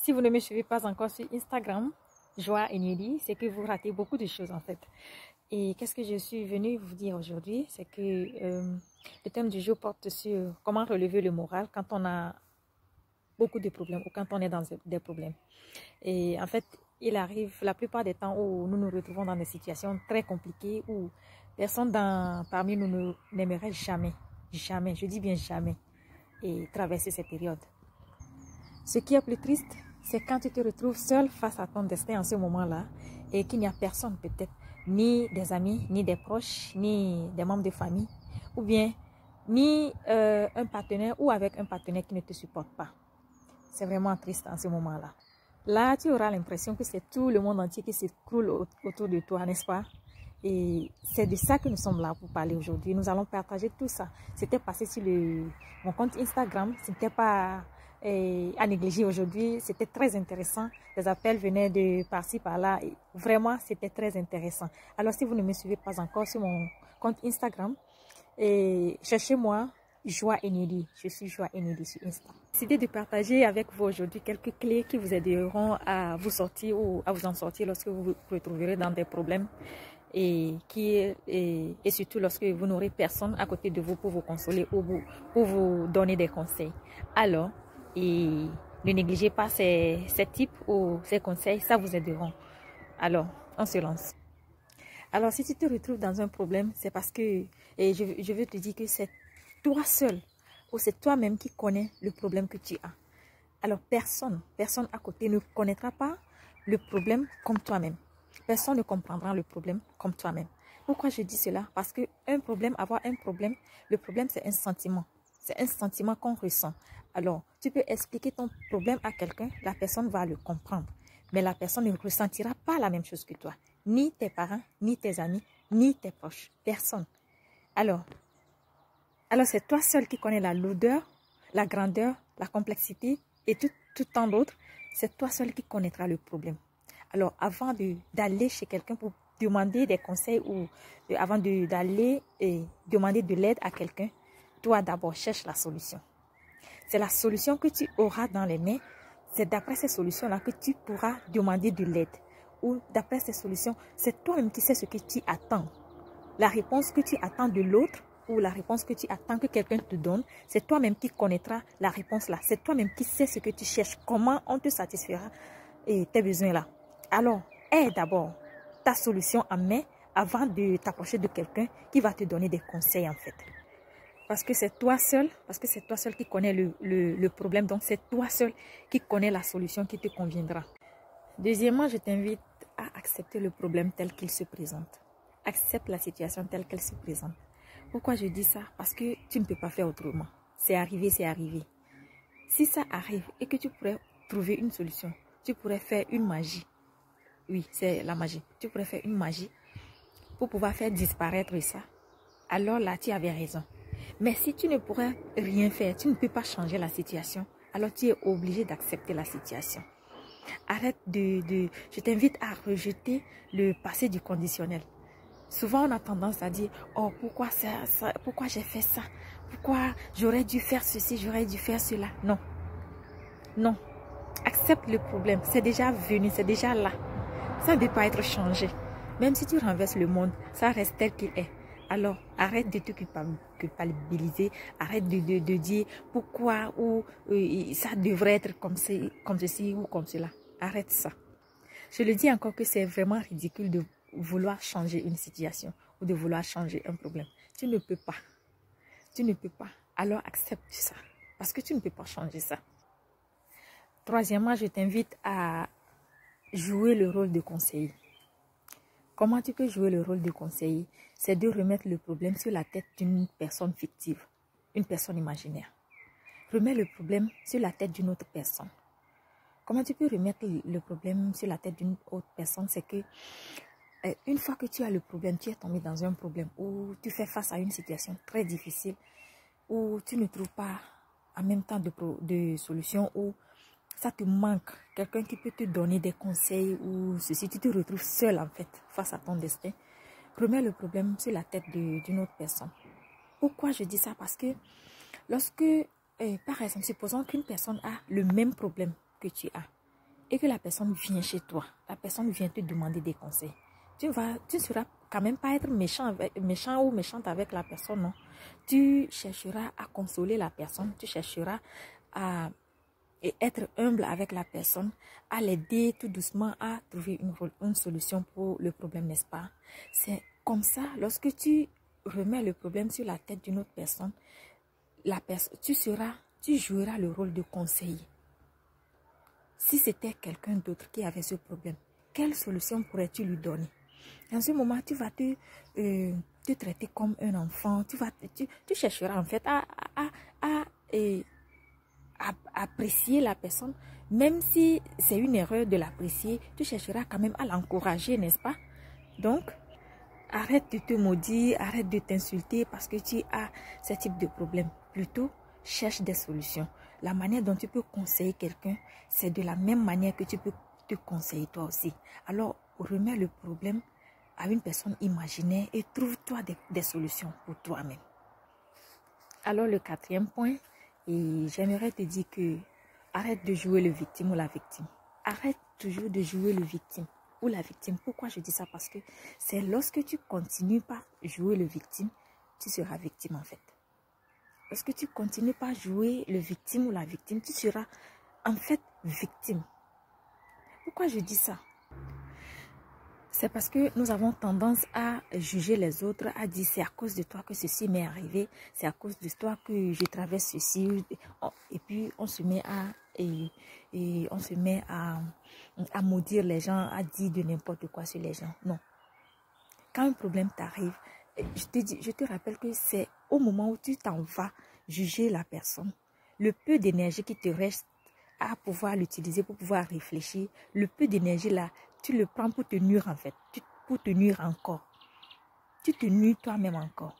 Si vous ne me suivez pas encore sur Instagram, Joie Enyedi, c'est que vous ratez beaucoup de choses en fait. Et qu'est-ce que je suis venue vous dire aujourd'hui? C'est que le thème du jour porte sur comment relever le moral quand on a beaucoup de problèmes ou quand on est dans des problèmes. Et en fait, il arrive la plupart des temps où nous nous retrouvons dans des situations très compliquées où personne parmi nous n'aimerait jamais, je dis bien jamais, et traverser ces périodes. Ce qui est plus triste, c'est quand tu te retrouves seul face à ton destin en ce moment-là et qu'il n'y a personne peut-être, ni des amis, ni des proches, ni des membres de famille, ou bien ni un partenaire ou avec un partenaire qui ne te supporte pas. C'est vraiment triste en ce moment-là. Là, tu auras l'impression que c'est tout le monde entier qui s'écroule autour de toi, n'est-ce pas? Et c'est de ça que nous sommes là pour parler aujourd'hui. Nous allons partager tout ça. C'était passé sur mon compte Instagram. Ce n'était pas à négliger aujourd'hui. C'était très intéressant. Les appels venaient de par-ci, par-là. Vraiment, c'était très intéressant. Alors, si vous ne me suivez pas encore sur mon compte Instagram, cherchez-moi Joie Enyedi. Je suis Joie Enyedi sur Insta. J'ai décidé de partager avec vous aujourd'hui quelques clés qui vous aideront à vous sortir ou à vous en sortir lorsque vous vous retrouverez dans des problèmes et surtout lorsque vous n'aurez personne à côté de vous pour vous consoler ou pour vous donner des conseils. Alors, ne négligez pas ces tips ou ces conseils, ça vous aideront. Alors, on se lance. Alors, si tu te retrouves dans un problème, c'est parce que, je veux te dire que c'est toi seul ou c'est toi-même qui connais le problème que tu as. Alors, personne à côté ne connaîtra pas le problème comme toi-même. Personne ne comprendra le problème comme toi-même. Pourquoi je dis cela? Parce que avoir un problème, le problème c'est un sentiment. C'est un sentiment qu'on ressent. Alors, tu peux expliquer ton problème à quelqu'un, la personne va le comprendre. Mais la personne ne ressentira pas la même chose que toi. Ni tes parents, ni tes amis, ni tes proches. Personne. Alors c'est toi seul qui connais la lourdeur, la grandeur, la complexité et tout tant d'autres. C'est toi seul qui connaîtras le problème. Alors, avant d'aller chez quelqu'un pour demander des conseils ou avant d'aller demander de l'aide à quelqu'un, toi d'abord cherche la solution. C'est la solution que tu auras dans les mains. C'est d'après ces solutions-là que tu pourras demander de l'aide. Ou d'après ces solutions, c'est toi-même qui sais ce que tu attends. La réponse que tu attends de l'autre ou la réponse que tu attends que quelqu'un te donne, c'est toi-même qui connaîtras la réponse là. C'est toi-même qui sais ce que tu cherches, comment on te satisfera tes besoins là. Alors, aie d'abord ta solution en main avant de t'approcher de quelqu'un qui va te donner des conseils en fait. Parce que c'est toi seul qui connais le problème, donc c'est toi seul qui connais la solution qui te conviendra. Deuxièmement, je t'invite à accepter le problème tel qu'il se présente. Accepte la situation telle qu'elle se présente. Pourquoi je dis ça? Parce que tu ne peux pas faire autrement. C'est arrivé, c'est arrivé. Si ça arrive et que tu pourrais trouver une solution, tu pourrais faire une magie. Oui, c'est la magie. Tu pourrais faire une magie pour pouvoir faire disparaître ça. Alors là, tu avais raison. Mais si tu ne pourrais rien faire, tu ne peux pas changer la situation, alors tu es obligé d'accepter la situation. Arrête je t'invite à rejeter le passé du conditionnel. Souvent, on a tendance à dire, oh, pourquoi pourquoi j'ai fait ça? Pourquoi j'aurais dû faire ceci, j'aurais dû faire cela? Non. Non. Accepte le problème. C'est déjà venu, c'est déjà là. Ça ne peut pas être changé. Même si tu renverses le monde, ça reste tel qu'il est. Alors, arrête de te culpabiliser. Arrête de dire pourquoi ou ça devrait être comme ceci ou comme cela. Arrête ça. Je le dis encore que c'est vraiment ridicule de vouloir changer une situation ou de vouloir changer un problème. Tu ne peux pas. Tu ne peux pas. Alors accepte ça. Parce que tu ne peux pas changer ça. Troisièmement, je t'invite à jouer le rôle de conseiller. Comment tu peux jouer le rôle de conseiller? C'est de remettre le problème sur la tête d'une personne fictive, une personne imaginaire. Remets le problème sur la tête d'une autre personne. Comment tu peux remettre le problème sur la tête d'une autre personne? C'est que une fois que tu as le problème, tu es tombé dans un problème ou tu fais face à une situation très difficile où tu ne trouves pas en même temps de solution ou ça te manque, quelqu'un qui peut te donner des conseils ou ceci, tu te retrouves seul en fait face à ton destin. Remets le problème sur la tête d'une autre personne. Pourquoi je dis ça? Parce que lorsque, par exemple, supposons qu'une personne a le même problème que tu as, et que la personne vient chez toi, la personne vient te demander des conseils, tu ne seras quand même pas être méchant ou méchante avec la personne, non. Tu chercheras à consoler la personne, tu chercheras à être humble avec la personne, à l'aider tout doucement à trouver une solution pour le problème, n'est-ce pas? C'est comme ça, lorsque tu remets le problème sur la tête d'une autre personne, tu joueras le rôle de conseiller. Si c'était quelqu'un d'autre qui avait ce problème, quelle solution pourrais-tu lui donner? En ce moment, tu vas te traiter comme un enfant. Tu chercheras en fait à apprécier la personne. Même si c'est une erreur de l'apprécier, tu chercheras quand même à l'encourager, n'est-ce pas? Donc, arrête de te maudire, arrête de t'insulter parce que tu as ce type de problème. Plutôt, cherche des solutions. La manière dont tu peux conseiller quelqu'un, c'est de la même manière que tu peux te conseiller toi aussi. Alors, remets le problème à une personne imaginaire et trouve-toi des solutions pour toi-même. Alors, le 4e point, et j'aimerais te dire que arrête de jouer le victime ou la victime. Arrête toujours de jouer le victime ou la victime. Pourquoi je dis ça? Parce que c'est lorsque tu continues par jouer le victime, tu seras victime en fait. Lorsque tu continues par jouer le victime ou la victime, tu seras en fait victime. Pourquoi je dis ça? C'est parce que nous avons tendance à juger les autres, à dire c'est à cause de toi que ceci m'est arrivé, c'est à cause de toi que je traverse ceci. Et puis on se met à maudire les gens, à dire de n'importe quoi sur les gens. Non. Quand un problème t'arrive, je te rappelle que c'est au moment où tu t'en vas juger la personne, le peu d'énergie qui te reste à pouvoir l'utiliser pour pouvoir réfléchir, le peu d'énergie là, tu le prends pour te nuire en fait, pour te nuire encore. Tu te nuis toi-même encore.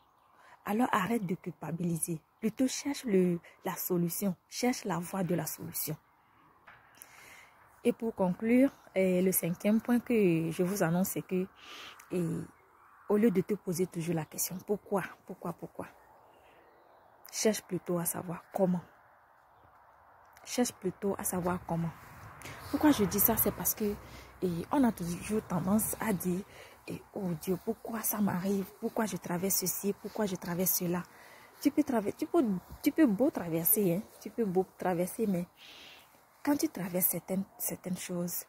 Alors arrête de culpabiliser. Plutôt cherche la solution, cherche la voie de la solution. Et pour conclure, le 5e point que je vous annonce, c'est que au lieu de te poser toujours la question, pourquoi, cherche plutôt à savoir comment. Cherche plutôt à savoir comment. Pourquoi je dis ça? C'est parce que on a toujours tendance à dire oh Dieu, pourquoi ça m'arrive? Pourquoi je traverse ceci? Pourquoi je traverse cela? Tu peux beau traverser, hein? Tu peux beau traverser, mais quand tu traverses certaines choses,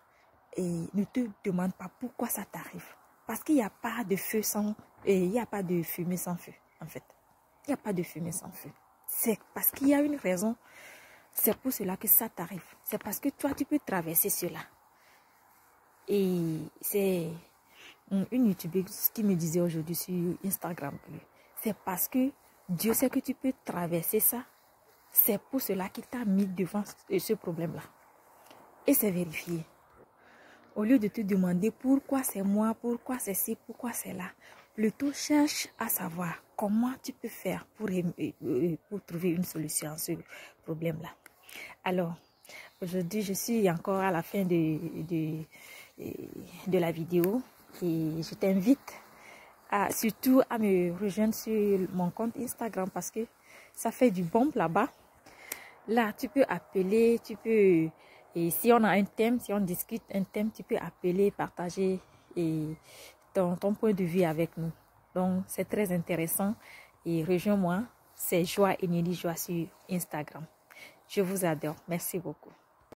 ne te demande pas pourquoi ça t'arrive. Parce qu'il n'y a pas de feu il n'y a pas de fumée sans feu, en fait. Il n'y a pas de fumée sans feu. C'est parce qu'il y a une raison. C'est pour cela que ça t'arrive. C'est parce que toi, tu peux traverser cela. Et c'est une youtubeuse qui me disait aujourd'hui sur Instagram que c'est parce que Dieu sait que tu peux traverser ça. C'est pour cela qu'il t'a mis devant ce problème-là. Et c'est vérifié. Au lieu de te demander pourquoi c'est moi, pourquoi c'est ci, pourquoi c'est là, plutôt cherche à savoir comment tu peux faire pour trouver une solution à ce problème-là. Alors, aujourd'hui, je suis encore à la fin de la vidéo et je t'invite surtout à me rejoindre sur mon compte Instagram parce que ça fait du bon là-bas. Là, tu peux appeler, et si on a un thème, si on discute un thème, tu peux appeler, partager ton point de vue avec nous. Donc, c'est très intéressant et rejoins-moi, c'est Joie et Nelly Joie sur Instagram. Je vous adore. Merci beaucoup.